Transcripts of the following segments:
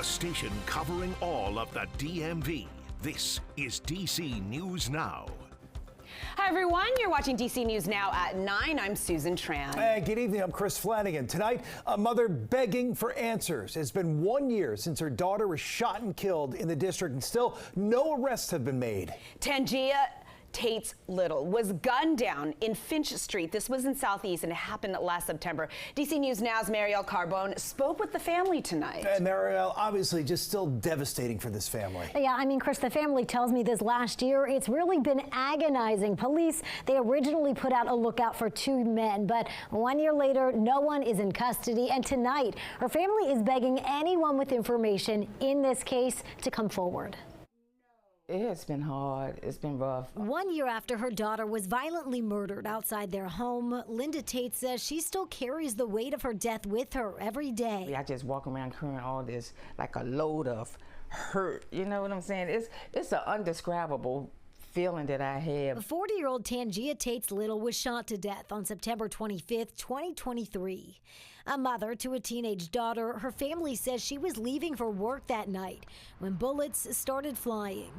the station covering all of the DMV. This is DC News Now. Hi, everyone. You're watching DC News Now at 9. I'm Susan Tran. Hey, good evening. I'm Chris Flanagan. Tonight, a mother begging for answers. It's been 1 year since her daughter was shot and killed in the district, and still no arrests have been made. Tangia Tate's Little was gunned down in Finch Street. This was in Southeast, and it happened last September. DC News Now's Mayoral spoke with the family tonight. And Mayoral, obviously just still devastating for this family. Yeah, I mean, Chris, the family tells me this last year, it's really been agonizing. Police, they originally put out a lookout for 2 men, but 1 year later, no one is in custody. And tonight, her family is begging anyone with information in this case to come forward. It has been hard. It's been rough. 1 year after her daughter was violently murdered outside their home, Linda Tate says she still carries the weight of her death with her every day. I just walk around carrying all this like a load of hurt. You know what I'm saying? It's an undescribable feeling that I have. 40-year-old Tangia Tate's Little was shot to death on September 25th, 2023. A mother to a teenage daughter, her family says she was leaving for work that night when bullets started flying.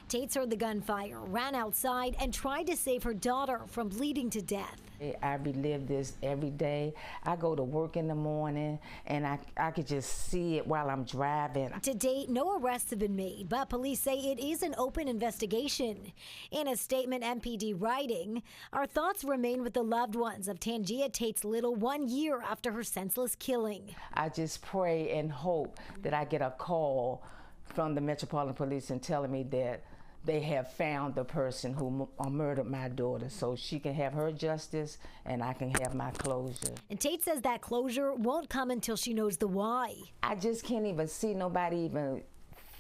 Tate's heard the gunfire, ran outside, and tried to save her daughter from bleeding to death. I relive this every day. I go to work in the morning, and I could just see it while I'm driving. To date, no arrests have been made, but police say it is an open investigation. In a statement, MPD writing, our thoughts remain with the loved ones of Tangia Tate's Little 1 year after her senseless killing. I just pray and hope that I get a call from the Metropolitan Police and telling me that they have found the person who murdered my daughter, so she can have her justice and I can have my closure. And Tate says that closure won't come until she knows the why. I just can't even see nobody even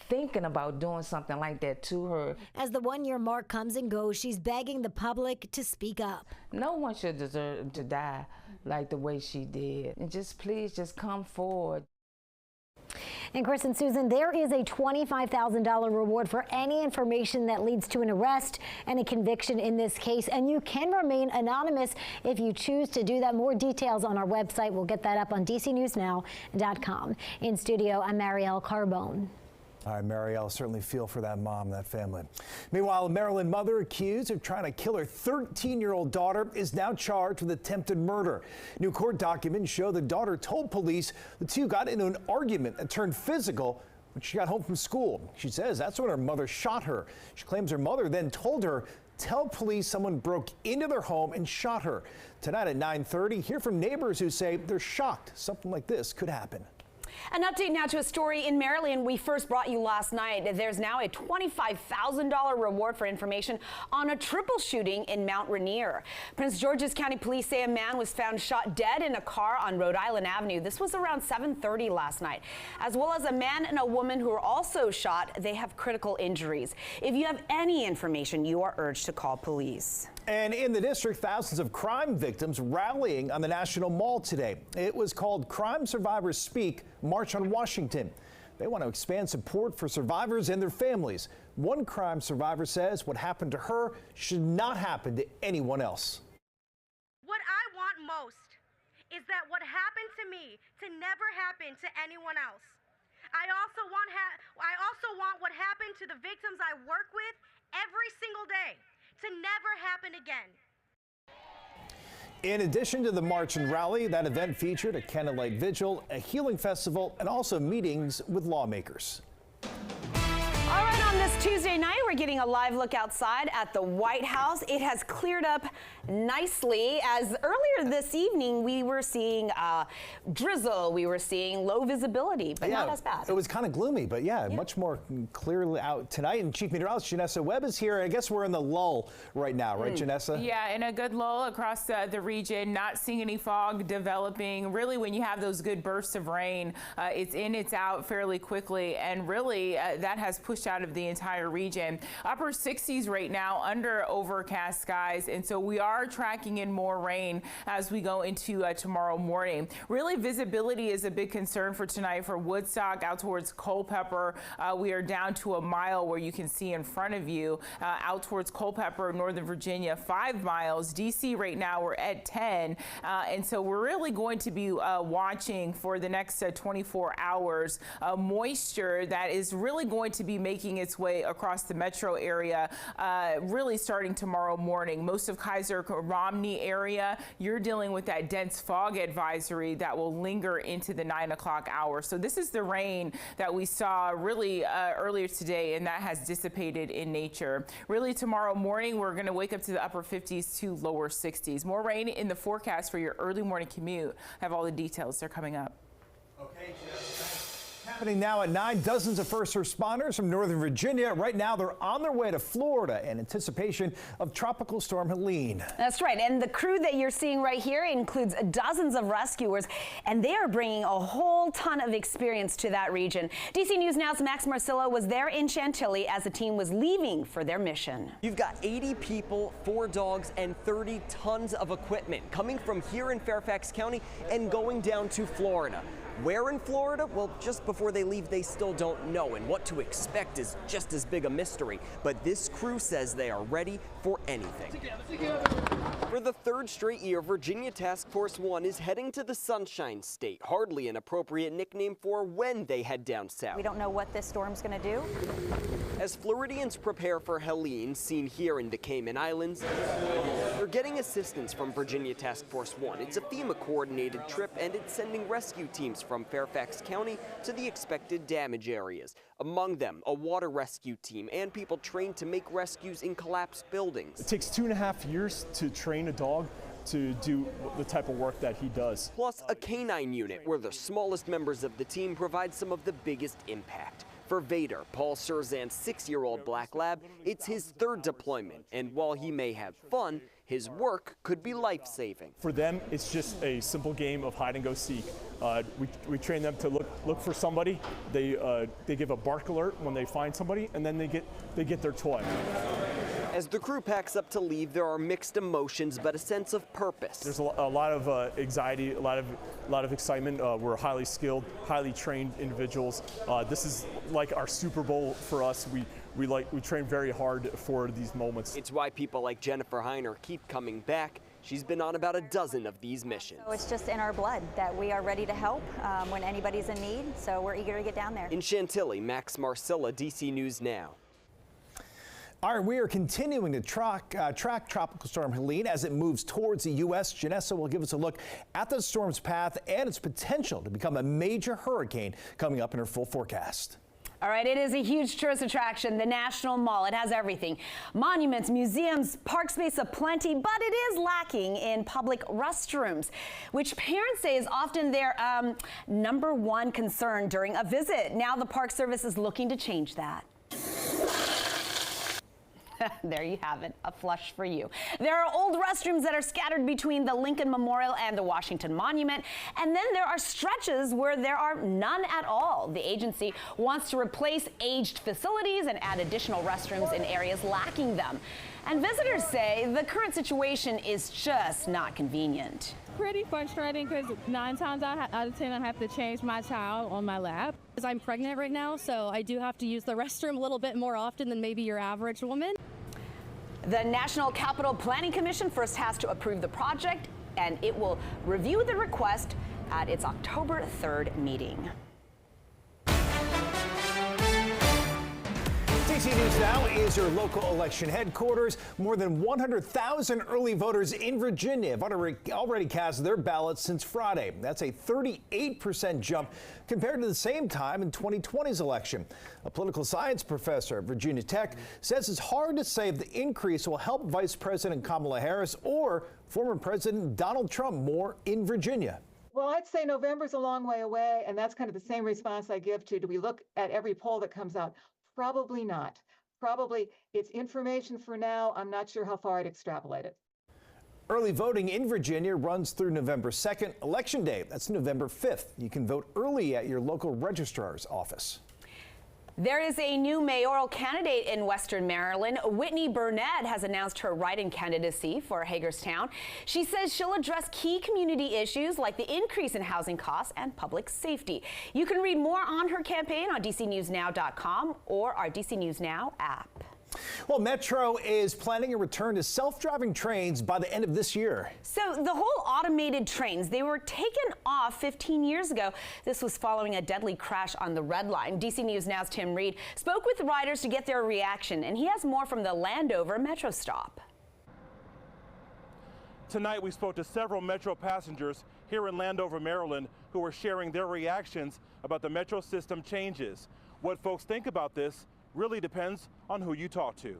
thinking about doing something like that to her. As the 1 year mark comes and goes, she's begging the public to speak up. No one should deserve to die like the way she did. And just please just come forward. And Chris and Susan, there is a $25,000 reward for any information that leads to an arrest and a conviction in this case. And you can remain anonymous if you choose to do that. More details on our website. We'll get that up on DCNewsNow.com. In studio, I'm Marielle Carbone. All right, Mayoral, certainly feel for that mom, that family. Meanwhile, a Maryland mother accused of trying to kill her 13-year-old daughter is now charged with attempted murder. New court documents show the daughter told police the two got into an argument that turned physical when she got home from school. She says that's when her mother shot her. She claims her mother then told her, tell police someone broke into their home and shot her. Tonight at 9:30, hear from neighbors who say they're shocked something like this could happen. An update now to a story in Maryland we first brought you last night. There's now a $25,000 reward for information on a triple shooting in Mount Rainier. Prince George's County Police say a man was found shot dead in a car on Rhode Island Avenue. This was around 7:30 last night, as well as a man and a woman who were also shot. They have critical injuries. If you have any information, you are urged to call police. And in the district, thousands of crime victims rallying on the National Mall today. It was called Crime Survivors Speak March on Washington. They want to expand support for survivors and their families. One crime survivor says what happened to her should not happen to anyone else. What I want most is that what happened to me to never happen to anyone else. I also want what happened to the victims I work with every single day to never happen again. In addition to the march and rally, that event featured a candlelight vigil, a healing festival, and also meetings with lawmakers. All right, on this Tuesday night, we're getting a live look outside at the White House. It has cleared up nicely, as earlier this evening we were seeing drizzle, we were seeing low visibility, but not as bad. It was kind of gloomy, but much more clearly out tonight. And Chief Meteorologist Janessa Webb is here. I guess we're in the lull right now, right, Janessa? Yeah, in a good lull across the region, not seeing any fog developing. Really, when you have those good bursts of rain, it's in, it's out fairly quickly, and really that has pushed pushed out of the entire region. Upper 60s right now under overcast skies, and so we are tracking in more rain as we go into tomorrow morning. Really, visibility is a big concern for tonight for Woodstock out towards Culpeper. We are down to a mile where you can see in front of you. Out towards Culpeper, Northern Virginia, 5 miles. DC right now we're at 10, and so we're really going to be watching for the next 24 hours moisture that is really going to be making its way across the metro area really starting tomorrow morning. Most of Kaiser Romney area, you're dealing with that dense fog advisory that will linger into the 9 o'clock hour. So this is the rain that we saw really earlier today, and that has dissipated in nature. Really tomorrow morning, we're going to wake up to the upper 50s to lower 60s. More rain in the forecast for your early morning commute. I have all the details. They're coming up. Okay, happening now at 9, dozens of first responders from Northern Virginia. Right now, they're on their way to Florida in anticipation of Tropical Storm Helene. That's right. And the crew that you're seeing right here includes dozens of rescuers, and they are bringing a whole ton of experience to that region. DC News Now's Max Marcillo was there in Chantilly as the team was leaving for their mission. You've got 80 people, 4 dogs, and 30 tons of equipment coming from here in Fairfax County and going down to Florida. Where in Florida? Well, just before they leave, they still don't know, and what to expect is just as big a mystery. But this crew says they are ready for anything. For the 3rd straight year, Virginia Task Force 1 is heading to the Sunshine State, hardly an appropriate nickname for when they head down south. We don't know what this storm's going to do. As Floridians prepare for Helene, seen here in the Cayman Islands, they're getting assistance from Virginia Task Force 1. It's a FEMA-coordinated trip, and it's sending rescue teams from Fairfax County to the expected damage areas. Among them, a water rescue team and people trained to make rescues in collapsed buildings. It takes 2.5 years to train a dog to do the type of work that he does. Plus a canine unit where the smallest members of the team provide some of the biggest impact. For Vader, Paul Surzan's 6-year-old black lab, it's his 3rd deployment, and while he may have fun, his work could be life-saving. For them, it's just a simple game of hide and go seek. We train them to look for somebody. They give a bark alert when they find somebody, and then they get their toy. As the crew packs up to leave, there are mixed emotions, but a sense of purpose. There's a lot of anxiety, a lot of excitement. We're highly skilled, highly trained individuals. This is like our Super Bowl for us. We train very hard for these moments. It's why people like Jennifer Heiner keep coming back. She's been on about a dozen of these missions. So it's just in our blood that we are ready to help when anybody's in need. So we're eager to get down there. In Chantilly, Max Marcilla, DC News Now. All right, we are continuing to track Tropical Storm Helene as it moves towards the U.S. Janessa will give us a look at the storm's path and its potential to become a major hurricane coming up in her full forecast. All right, it is a huge tourist attraction, the National Mall. It has everything. Monuments, museums, park space aplenty, but it is lacking in public restrooms, which parents say is often their #1 concern during a visit. Now the Park Service is looking to change that. There you have it, a flush for you. There are old restrooms that are scattered between the Lincoln Memorial and the Washington Monument, and then there are stretches where there are none at all. The agency wants to replace aged facilities and add additional restrooms in areas lacking them. And visitors say the current situation is just not convenient. Pretty frustrating because 9 times out of 10 I have to change my child on my lap. Because I'm pregnant right now, so I do have to use the restroom a little bit more often than maybe your average woman. The National Capital Planning Commission first has to approve the project, and it will review the request at its October 3rd meeting. DC News Now is your local election headquarters. More than 100,000 early voters in Virginia have already cast their ballots since Friday. That's a 38% jump compared to the same time in 2020's election. A political science professor at Virginia Tech says it's hard to say if the increase will help Vice President Kamala Harris or former President Donald Trump more in Virginia. Well, I'd say November's a long way away, and that's kind of the same response I give to, do we look at every poll that comes out? Probably not. Probably it's information for now. I'm not sure how far I'd extrapolate it. Early voting in Virginia runs through November 2nd. Election Day, that's November 5th. You can vote early at your local registrar's office. There is a new mayoral candidate in Western Maryland. Whitney Burnett has announced her write-in candidacy for Hagerstown. She says she'll address key community issues like the increase in housing costs and public safety. You can read more on her campaign on dcnewsnow.com or our DC News Now app. Well, Metro is planning a return to self-driving trains by the end of this year. So the whole automated trains, they were taken off 15 years ago. This was following a deadly crash on the Red Line. DC News Now's Tim Reed spoke with riders to get their reaction, and he has more from the Landover Metro stop. Tonight we spoke to several Metro passengers here in Landover, Maryland, who were sharing their reactions about the Metro system changes. What folks think about this really depends on who you talk to.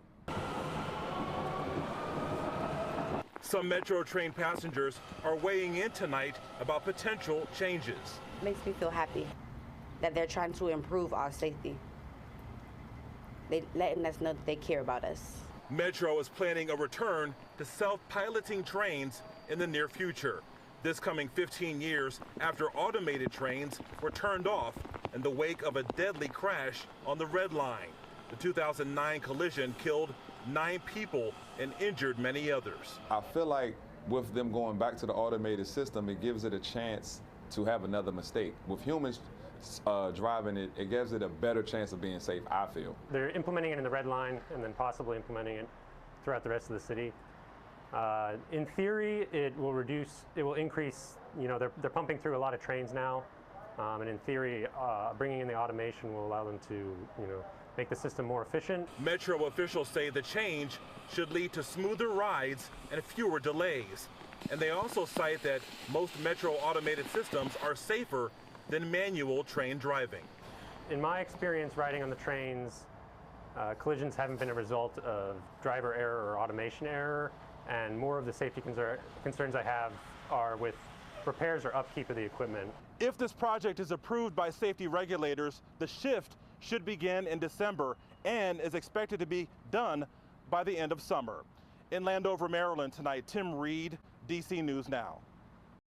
Some Metro train passengers are weighing in tonight about potential changes. Makes me feel happy that they're trying to improve our safety. They're letting us know that they care about us. Metro is planning a return to self-piloting trains in the near future. This coming 15 years after automated trains were turned off in the wake of a deadly crash on the Red Line. The 2009 collision killed 9 people and injured many others. I feel like with them going back to the automated system, it gives it a chance to have another mistake. With humans driving it, it gives it a better chance of being safe, I feel. They're implementing it in the Red Line and then possibly implementing it throughout the rest of the city. In theory, it will increase, they're pumping through a lot of trains now. And in theory, bringing in the automation will allow them to, make the system more efficient. Metro officials say the change should lead to smoother rides and fewer delays. And they also cite that most Metro automated systems are safer than manual train driving. In my experience riding on the trains, collisions haven't been a result of driver error or automation error, and more of the safety concerns I have are with repairs or upkeep of the equipment. If this project is approved by safety regulators, the shift should begin in December and is expected to be done by the end of summer. In Landover, Maryland tonight, Tim Reed, DC News Now.